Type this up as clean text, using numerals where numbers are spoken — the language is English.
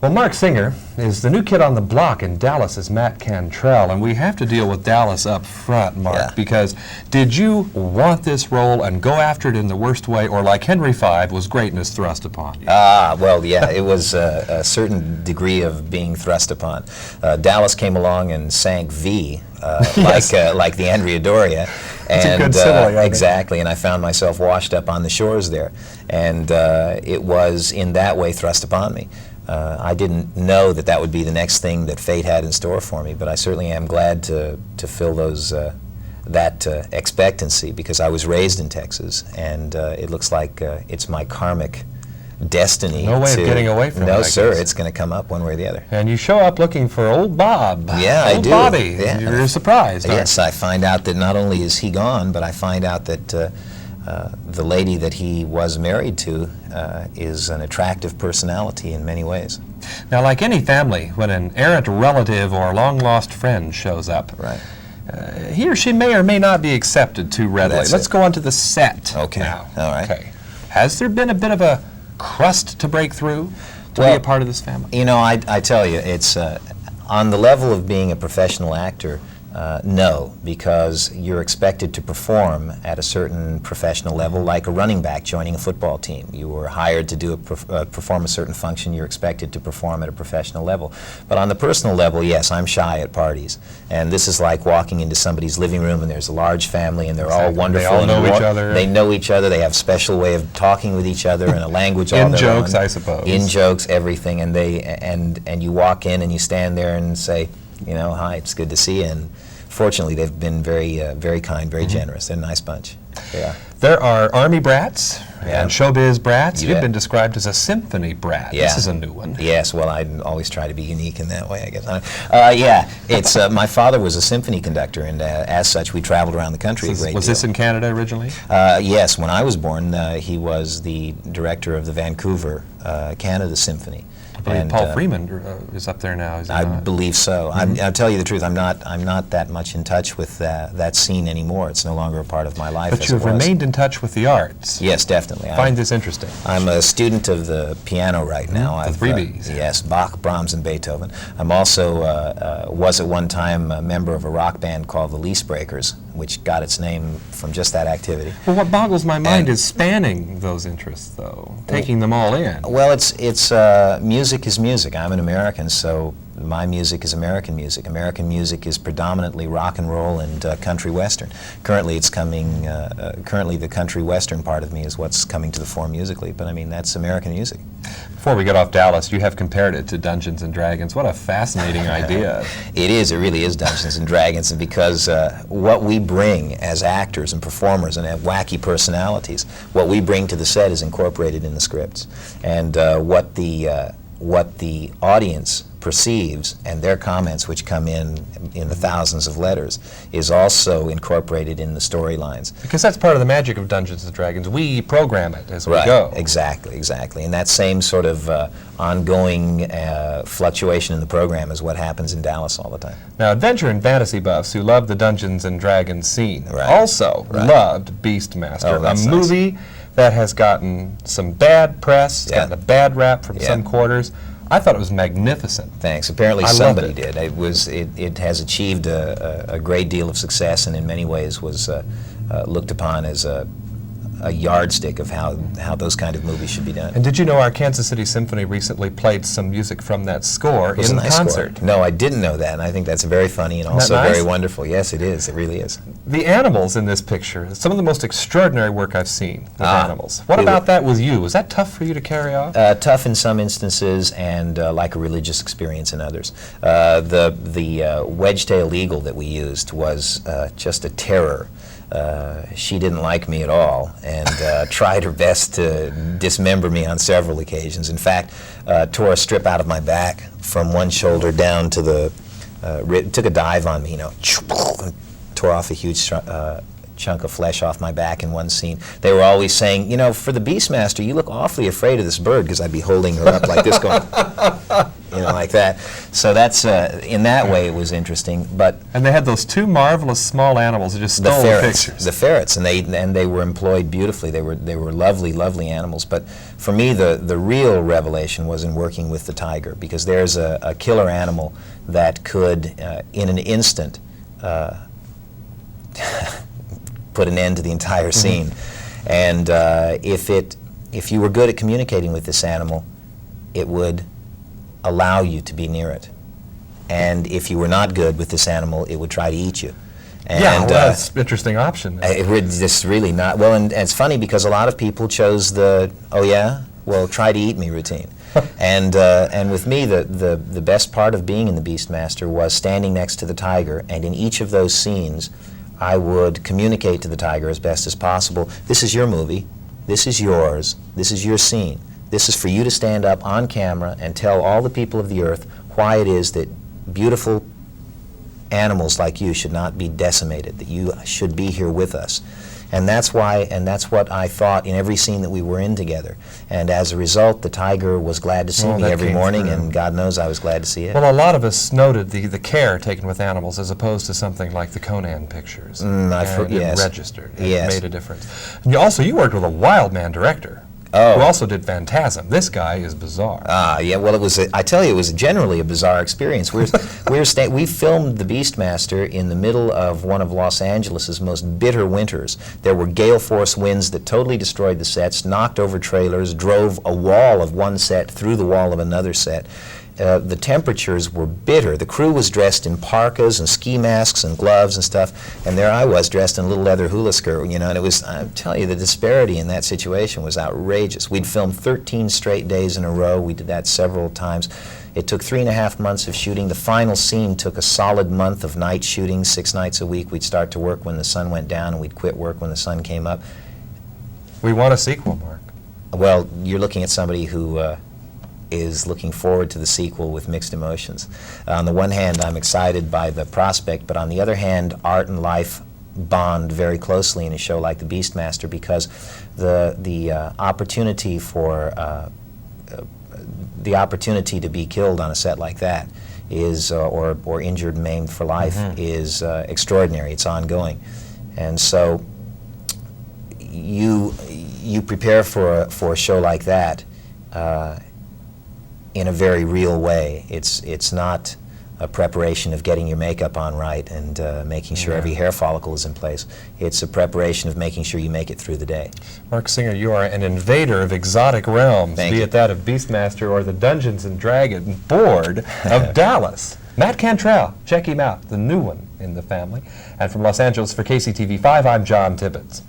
Well, Marc Singer is the new kid on the block in Dallas as Matt Cantrell, and we have to deal with Dallas up front, Marc, because did you want this role and go after it in the worst way, or like Henry V, was greatness thrust upon you? Well, yeah, it was a certain degree of being thrust upon. Dallas came along and sank V, Yes. like the Andrea Doria. That's and, a good simile, I think. exactly, and I found myself washed up on the shores there. And it was in that way thrust upon me. I didn't know that that would be the next thing that fate had in store for me, but I certainly am glad to fill those that expectancy, because I was raised in Texas, and it looks like it's my karmic destiny. No way of getting away from it, No, I sir. guess. It's going to come up one way or the other. And you show up looking for old Bob. Yeah, I old do. Bobby. Yeah. You're surprised, aren't Yes, I find out that not only is he gone, but I find out that the lady that he was married to is an attractive personality in many ways. Now, like any family, when an errant relative or long-lost friend shows up, Right. He or she may or may not be accepted too readily. That's Let's it. go on to the set Okay. now. All right. Okay. Has there been a bit of a crust to break through to be Well, a part of this family? You know, I tell you, it's on the level of being a professional actor, no, because you're expected to perform at a certain professional level, like a running back joining a football team. You were hired to do perform a certain function. You're expected to perform at a professional level. But on the personal level, yes, I'm shy at parties, and this is like walking into somebody's living room, and there's a large family, and they're all Exactly. wonderful. They all and know each other. They know each other. They have a special way of talking with each other and a language all In their jokes, own. I suppose. In jokes, everything, and and you walk in and you stand there and say, you know, hi, it's good to see you. And fortunately, they've been very kind, very generous. They're a nice bunch. Yeah. There are Army brats Yeah. and showbiz brats. You You've bet. been described as a symphony brat. Yeah. This is a new one. Yes, well, I always try to be unique in that way, I guess. Yeah, it's my father was a symphony conductor, and as such, we traveled around the country a great Was deal. this in Canada originally? Yes, when I was born, he was the director of the Vancouver Canada Symphony. I believe Paul Freeman is up there now, is he I not? believe so. I'll tell you the truth. I'm not that much in touch with that scene anymore. It's no longer a part of my life. But as you have it was. remained in touch with the arts. Yes, definitely. I find this interesting. I'm a student of the piano right now. The I've, three Bs. Yes, Bach, Brahms, and Beethoven. I'm also was at one time a member of a rock band called the Lease Breakers, which got its name from just that activity. Well, what boggles my mind And- is spanning those interests, though, taking them all in. Well, it's music is music. I'm an American, so my music is American music. American music is predominantly rock and roll and country western. Currently, it's coming. Currently, the country western part of me is what's coming to the fore musically. But I mean, that's American music. Before we get off Dallas, you have compared it to Dungeons and Dragons. What a fascinating idea. It is. It really is Dungeons and Dragons, and because what we bring as actors and performers and have wacky personalities, what we bring to the set is incorporated in the scripts, and what the audience perceives and their comments, which come in the thousands of letters, is also incorporated in the storylines. Because that's part of the magic of Dungeons and Dragons. We program it as we Right, go. exactly. And that same sort of ongoing fluctuation in the program is what happens in Dallas all the time. Now, adventure and fantasy buffs who love the Dungeons and Dragons scene Right. also Right. loved Beastmaster, Oh, that's a nice. movie that has gotten some bad press, it's Yeah. gotten a bad rap from Yeah. some quarters. I thought it was magnificent. Thanks. Apparently I loved somebody it. did. It has achieved a great deal of success, and in many ways was looked upon as a yardstick of how those kind of movies should be done. And did you know our Kansas City Symphony recently played some music from that score It was in a nice concert? score. No, I didn't know that, and I think that's very funny and Isn't that also nice? very wonderful. Yes, it is. It really is. The animals in this picture, some of the most extraordinary work I've seen with animals. What It about that with you? Was that tough for you to carry off? Tough in some instances, and like a religious experience in others. The wedge-tailed eagle that we used was just a terror. She didn't like me at all, and tried her best to dismember me on several occasions. In fact, tore a strip out of my back from one shoulder down to the took a dive on me, you know, and tore off a huge chunk of flesh off my back in one scene. They were always saying, you know, for the Beastmaster, you look awfully afraid of this bird, because I'd be holding her up like this going. you know, like that. So that's, in that way, it was interesting. But and they had those two marvelous small animals that just stole the pictures. The ferrets, and they were employed beautifully. They were lovely, lovely animals. But for me, the real revelation was in working with the tiger, because there's a killer animal that could, in an instant, put an end to the entire scene. And if you were good at communicating with this animal, it would allow you to be near it. And if you were not good with this animal, it would try to eat you. And, yeah, well, that's an interesting option. It would just really not. Well, and it's funny because a lot of people chose the, oh yeah, well, try to eat me routine. And with me, the best part of being in the Beastmaster was standing next to the tiger, and in each of those scenes, I would communicate to the tiger as best as possible, this is your movie, this is yours, this is your scene. This is for you to stand up on camera and tell all the people of the earth why it is that beautiful animals like you should not be decimated, that you should be here with us. And that's why, and that's what I thought in every scene that we were in together. And as a result, the tiger was glad to see me every morning, and God knows I was glad to see it. Well, a lot of us noted the care taken with animals as opposed to something like the Conan pictures. Yes. It registered. It Yes. made a difference. And you worked with a wild man director. Oh. Who also did Phantasm. This guy is bizarre. Yeah, well, I tell you, it was generally a bizarre experience. We filmed The Beastmaster in the middle of one of Los Angeles' most bitter winters. There were gale force winds that totally destroyed the sets, knocked over trailers, drove a wall of one set through the wall of another set. The temperatures were bitter. The crew was dressed in parkas and ski masks and gloves and stuff, and there I was dressed in a little leather hula skirt, you know, and it was, I'm telling you, the disparity in that situation was outrageous. We'd filmed 13 straight days in a row. We did that several times. It took 3.5 months of shooting. The final scene took a solid month of night shooting, 6 nights a week. We'd start to work when the sun went down, and we'd quit work when the sun came up. We want a sequel, Mark. Well, you're looking at somebody who is looking forward to the sequel with mixed emotions. On the one hand, I'm excited by the prospect, but on the other hand, art and life bond very closely in a show like The Beastmaster, because the opportunity for the opportunity to be killed on a set like that is, or injured, maimed for life, is extraordinary. It's ongoing, and so you prepare for a show like that in a very real way. It's not a preparation of getting your makeup on right and making sure every hair follicle is in place. It's a preparation of making sure you make it through the day. Marc Singer, you are an invader of exotic realms, Thank be you. it that of Beastmaster or the Dungeons and Dragons board of Dallas. Matt Cantrell, check him out, the new one in the family. And from Los Angeles for KCTV5, I'm John Tibbetts.